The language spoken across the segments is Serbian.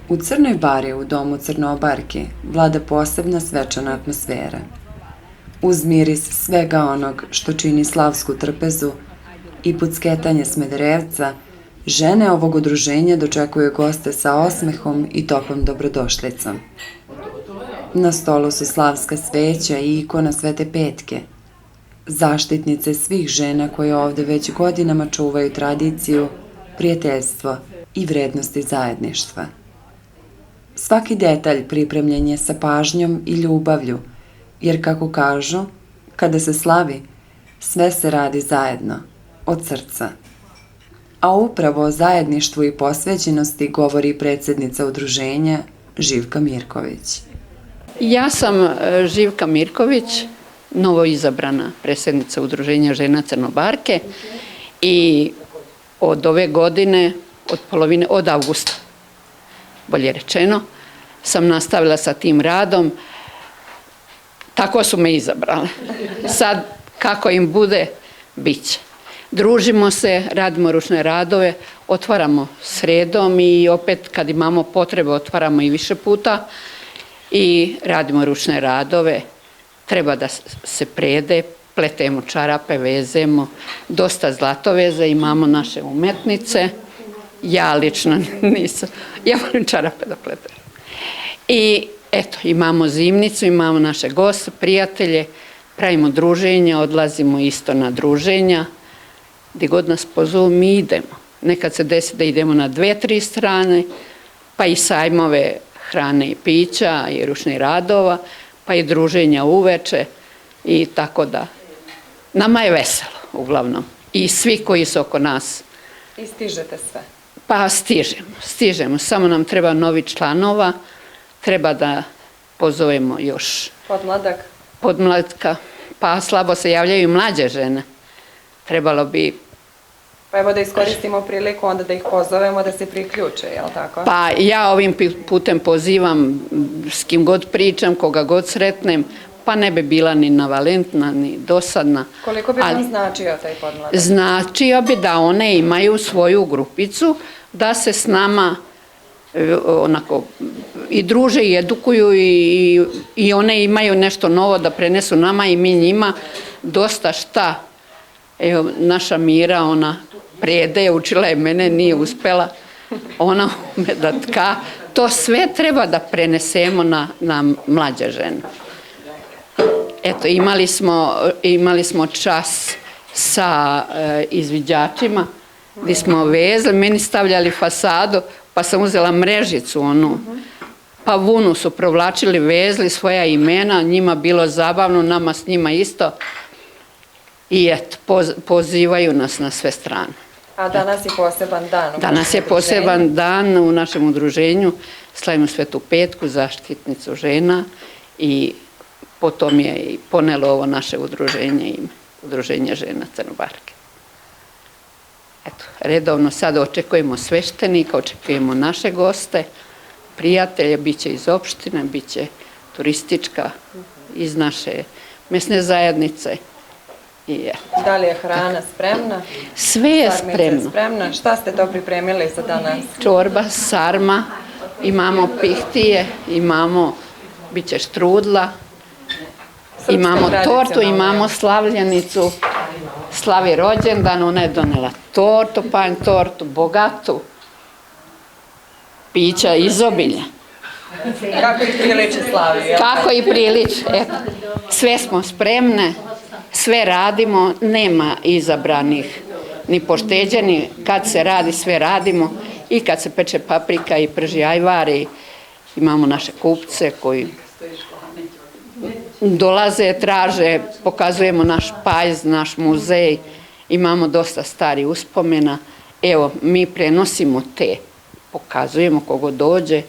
U Crnoj Bari, u domu Crnobarki, vlada posebna svečana atmosfera. Uz miris svega onog što čini slavsku trpezu i pucketanje Smederevca, žene ovog udruženja dočekuju goste sa osmehom i toplom dobrodošlicom. Na stolu su slavska sveća i ikona Svete Petke, zaštitnice svih žena koje ovde već godinama čuvaju tradiciju, prijateljstvo i vrednosti zajedništva. Svaki detalj pripremljen je sa pažnjom i ljubavlju, jer kako kažu, kada se slavi, sve se radi zajedno, od srca. A upravo o zajedništvu i posvećenosti govori predsjednica udruženja Živka Mirković. Ja sam Živka Mirković, novoizabrana predsjednica udruženja žena Crnobarke i od ove godine, od avgusta, bolje rečeno, sam nastavila sa tim radom. Tako su me izabrale. Sad, kako im bude, bit će. Družimo se, radimo ručne radove, otvaramo sredom i opet kad imamo potrebe otvaramo i više puta i radimo ručne radove. Treba da se prede, pletemo čarape, vezemo, dosta zlatoveza, imamo naše umetnice. Ja lično nisam, ja volim čarape da pletem. I eto, imamo zimnicu, imamo naše goste, prijatelje, pravimo druženja, odlazimo isto na druženja. Gdje god nas pozovu, mi idemo. Nekad se desi da idemo na 2-3 strane, pa i sajmove hrane i pića i ručnih radova, pa i druženja uveče i tako da. Nama je veselo, uglavnom. I svi koji su oko nas. I stižete sve? Pa stižemo. Samo nam treba novi članova, treba da pozovemo još. Podmlatka. Pa slabo se javljaju mlađe žene. Trebalo bi... Pa evo da iskoristimo priliku onda da ih pozovemo da se priključe, je li tako? Pa ja ovim putem pozivam s kim god pričam, koga god sretnem, pa ne bi bila ni navalentna, ni dosadna. Koliko bi vam značio taj podmladak? Značio bi da one imaju svoju grupicu, da se s nama onako i druže i edukuju i one imaju nešto novo da prenesu nama i mi njima dosta šta. Evo, naša Mira, ona predaje, učila je mene, nije uspela. Ona ume da tka. To sve treba da prenesemo na mlađe žene. Eto, imali smo čas sa izviđačima gdje smo vezli, meni stavljali fasadu, pa sam uzela mrežicu onu, pa vunu su provlačili, vezli svoja imena, njima bilo zabavno, nama s njima isto. I eto, pozivaju nas na sve strane. A danas je poseban dan? Danas je poseban dan u našem udruženju. Slavimo Svetu Petku, zaštitnicu žena i potom je i ponelo ovo naše udruženje ime, Udruženje žena Crnobarke. Eto, redovno sad očekujemo sveštenika, očekujemo naše goste, prijatelje, bit će iz opštine, bit će turistička iz naše mesne zajednice. Da li je hrana spremna? Sve je spremno. Šta ste to pripremili za danas? Čorba, sarma, imamo pihtije, bit će štrudla, imamo tortu, imamo slavljenicu, slavi rođendan, ona je donela tortu, panj tortu, bogatu, pića izobilja. Kako i priliči slavi? Kako i priliči, eto. Sve smo spremne. Sve radimo, nema izabranih ni pošteđeni, kad se radi sve radimo i kad se peče paprika i prži ajvar, imamo naše kupce koji dolaze, traže, pokazujemo naš pajz, naš muzej, imamo dosta starih uspomena, evo mi prenosimo te, pokazujemo kogo dođe.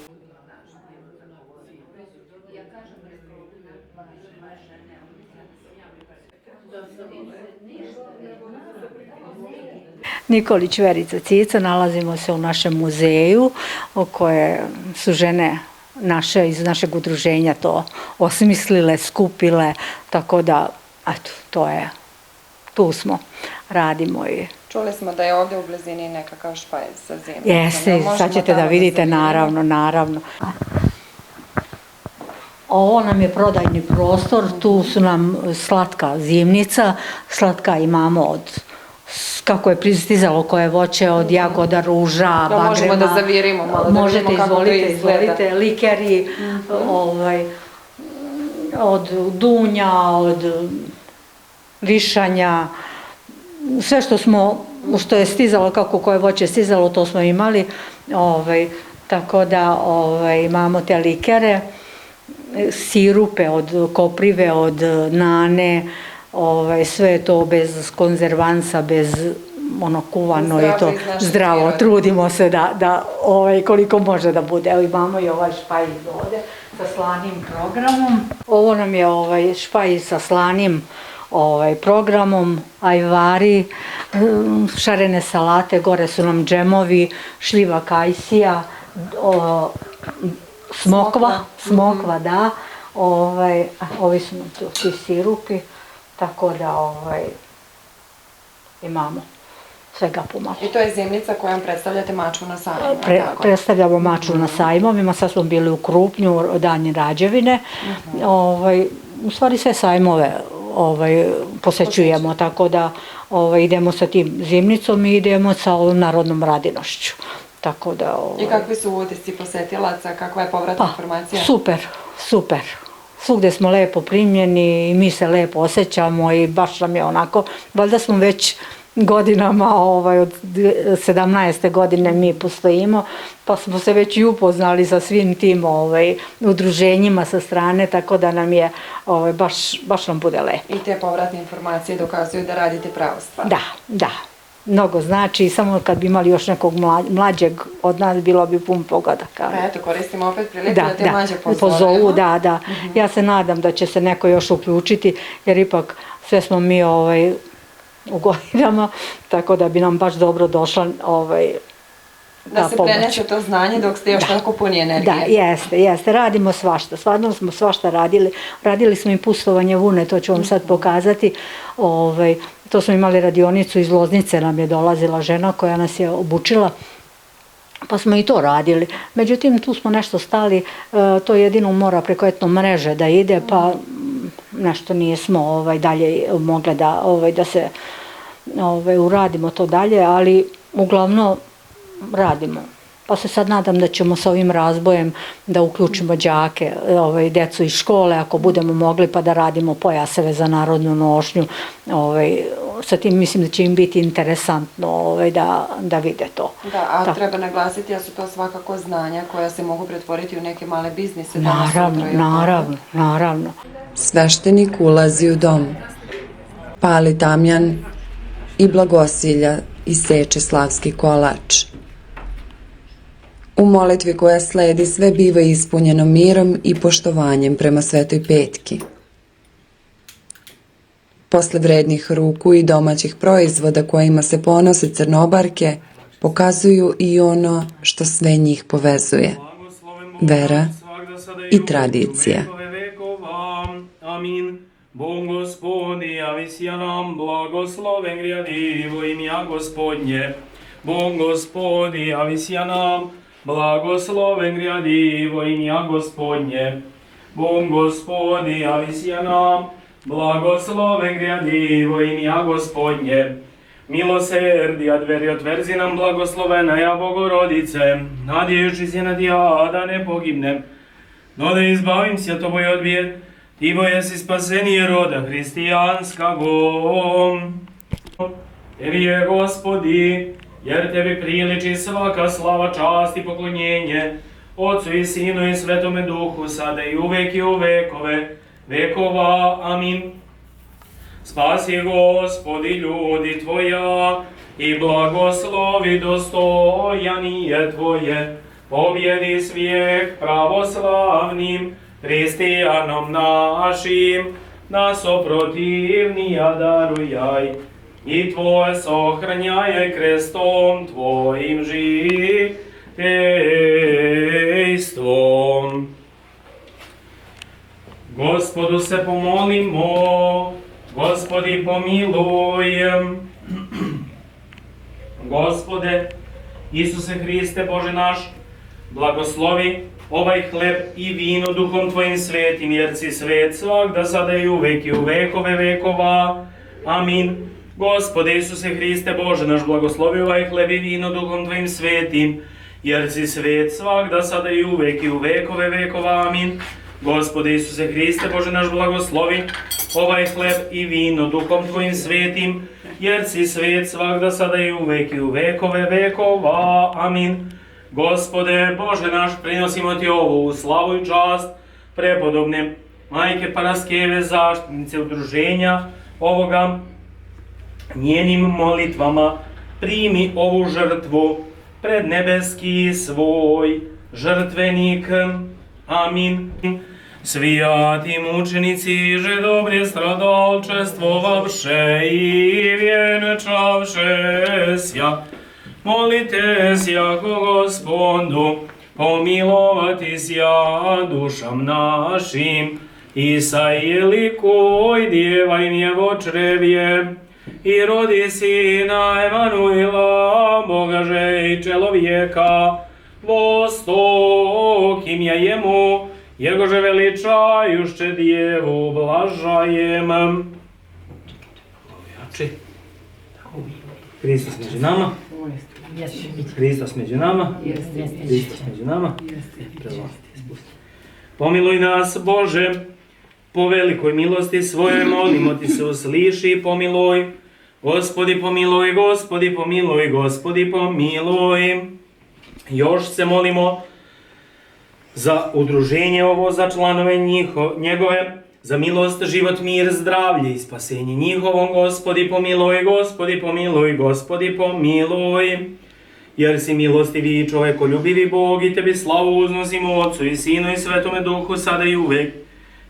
Nikolić Verica Cica, nalazimo se u našem muzeju koje su žene naše iz našeg udruženja to osmislile, skupile, tako da eto, to je, tu smo, radimo i Čuli smo da je ovdje u blizini nekakav špajz sa zimnicom. Jeste, sad ćete da vidite, naravno, naravno. Ovo nam je prodajni prostor, tu su nam slatka zimnica, slatka imamo od, kako je pristizalo koje voće, od jagoda, ruža, bagrema. Možemo da zavirimo malo, da možete, vidimo kako to izvolite, likeri, od dunja, od višanja, sve što je stizalo, kako koje voće stizalo, to smo imali, tako da imamo te likere, sirupe od koprive, od nane, sve je to bez konzervansa, bez kuvano i to zdravo. Trudimo se da koliko može da bude. Evo imamo i ovaj špajz ovdje sa slanim programom. Ovo nam je špajz sa slanim programom, ajvari, šarene salate, gore su nam džemovi, šljiva kajsija, smokva, da, ovi su nam tu svi sirupi, tako da imamo svega pomalo. I to je zimnica kojom predstavljate Mačvu na sajmu? Predstavljamo Mačvu na sajmovima, sad smo bili u Krupnju, Danji Rađevine, u stvari sve sajmove posećujemo, tako da idemo sa tim zimnicom i idemo sa narodnom radinošću. Tako da, I kakvi su utisci posetilaca, kakva je povratna informacija? Super. Svugde smo lepo primljeni i mi se lepo osjećamo i baš nam je onako, valjda smo već godinama, od 17. godine mi postojimo, pa smo se već i upoznali sa svim tim udruženjima sa strane, tako da nam je, baš nam bude lepo. I te povratne informacije dokazuju da radite pravo stvar? Da. Mnogo znači, samo kad bi imali još nekog mlađeg od nas, bilo bi pun pogodak. Eto, koristimo opet priliku da te mlađe pozovu. Da. Ja se nadam da će se neko još uključiti, jer ipak sve smo mi u godinama, tako da bi nam baš dobro došla da se prenese to znanje dok ste još tako puni energije. Da, jeste. Radimo svašta. Stvarno smo svašta radili. Radili smo i pustovanje vune, to ću vam sad pokazati. To smo imali radionicu iz Loznice, nam je dolazila žena koja nas je obučila, pa smo i to radili. Međutim, tu smo nešto stali, to jedino mora preko etno mreže da ide, pa nešto nismo dalje mogli da se uradimo to dalje, ali uglavnom radimo. Pa se sad nadam da ćemo sa ovim razbojem da uključimo đake, decu iz škole, ako budemo mogli, pa da radimo pojaseve za narodnu nošnju. Sa tim mislim da će im biti interesantno da vide to. Da, a treba naglasiti da su to svakako znanja koja se mogu pretvoriti u neke male biznise. Naravno. Sveštenik ulazi u dom, pali tamjan i blagosilja i seče slavski kolač. U molitvi koja sledi sve biva ispunjeno mirom i poštovanjem prema Svetoj Petki. Posle vrednih ruku i domaćih proizvoda kojima se ponose Crnobarke, pokazuju i ono što sve njih povezuje. Vera i tradicija. Amin. Bog Gospodi, javisja nam, blagosloven gradivo imja Gospodnje. Bog Gospodi, javisja nam, blagosloven gradivo imja Gospodnje. Bog Gospodi, javisja nam, blagosloven gradivo imja Gospodnje. Miloserdija dveri otverzi nam, blagoslovena ja Bogorodice, nadijući se na ja da ne pogibnem, no da izbavim se toboj od bijed, ti jesi spasenije roda hristijanskog. Tebi je Gospodi, jer tebi priliči svaka slava, čast i poklonjenje, Otcu i Sinu i Svetome Duhu, sada i uvek i u vekove vekova. Amin. Spasi Gospodi ljudi tvoja i blagoslovi dostojanije tvoje, pobjedi svijeh pravoslavnim hristijanom našim, nas oprotivnija darujaj i tvoje sohranjaj krestom tvojim žitejstvom. Gospodu se pomolimo, Gospodi pomiluj. Gospode, Isuse Hriste, Bože naš, blagoslovi ovaj hleb i vino Duhom Tvojim svetim, jer si svet svagda, sada i uvek i u vekove vekova. Amin. Gospode Isuse Hriste, Bože naš, blagoslovi ovaj hleb i vino Duhom Tvojim svetim, jer si svet svagda, sada i uvek i u vekove vekova. Amin. Gospode Isuse Hriste, Bože naš, blagoslovi ovaj hleb i vino Duhom Tvojim svetim, jer si svet svagda, sada i uvek i u vekove vekova. Amin. Gospode Bože naš, prinosimo Ti ovu slavu i čast prepodobne Majke Paraskeve, zaštitnice udruženja ovoga, njenim molitvama primi ovu žrtvu pred nebeski svoj žrtvenik. Amin. Svijati mučenici, že dobre stradalčestvovavše i vjenčavše sja, molite sja ko Gospodu, pomilovati sja dušam našim, i sajeli koj djeva im je vo črevje, i rodi sina Emanuila, Boga že i čelovjeka, vostok im je jemu, Jego že veličajušće djevu blažajem. Hristos među nama. Hristos među nama. Hristos među nama. Pomiluj nas, Bože, po velikoj milosti svojoj, molimo Ti se usliši i pomiluj. Gospodi pomiluj, Gospodi pomiluj, Gospodi pomiluj. Još se molimo za udruženje ovo, za članove njegove, za milost, život, mir, zdravlje i spasenje njihovom. Gospodi pomiluj, Gospodi pomiluj, Gospodi pomiluj. Jer si milostivi i čovekoljubivi Bog, i Tebi slavu uznosimo Otcu i Sinu i Svetome Duhu, sada i uvek,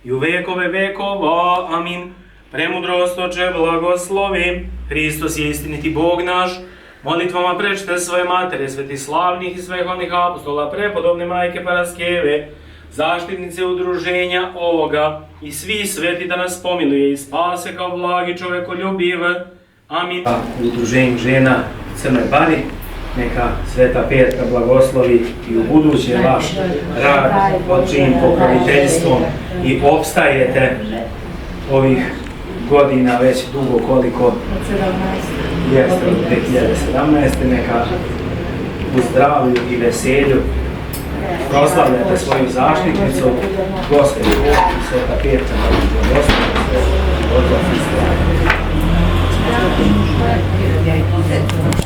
i u vekove vekova. Amin. Premudrost, Oče, blagoslovi. Hristos je istiniti Bog naš. Molitvama prečite svoje matere, svetih slavnih i svehovnih apostola, prepodobne Majke Paraskeve, zaštitnice udruženja ovoga, i svi sveti da nas pomiluje i spase kao blagi čovekoljubiv. Amin. U udruženju žena u Crnoj Bari, neka Sveta Petra blagoslovi i u buduće vaš rad pod čijim pokroviteljstvom i opstajete ovih godina već dugo koliko jeste od 2017. Neka u zdravlju i veselju proslavljate svoju zaštitnicu, Gospodu Bogu, Sveta Petra, Gospodu, Sveta Petra,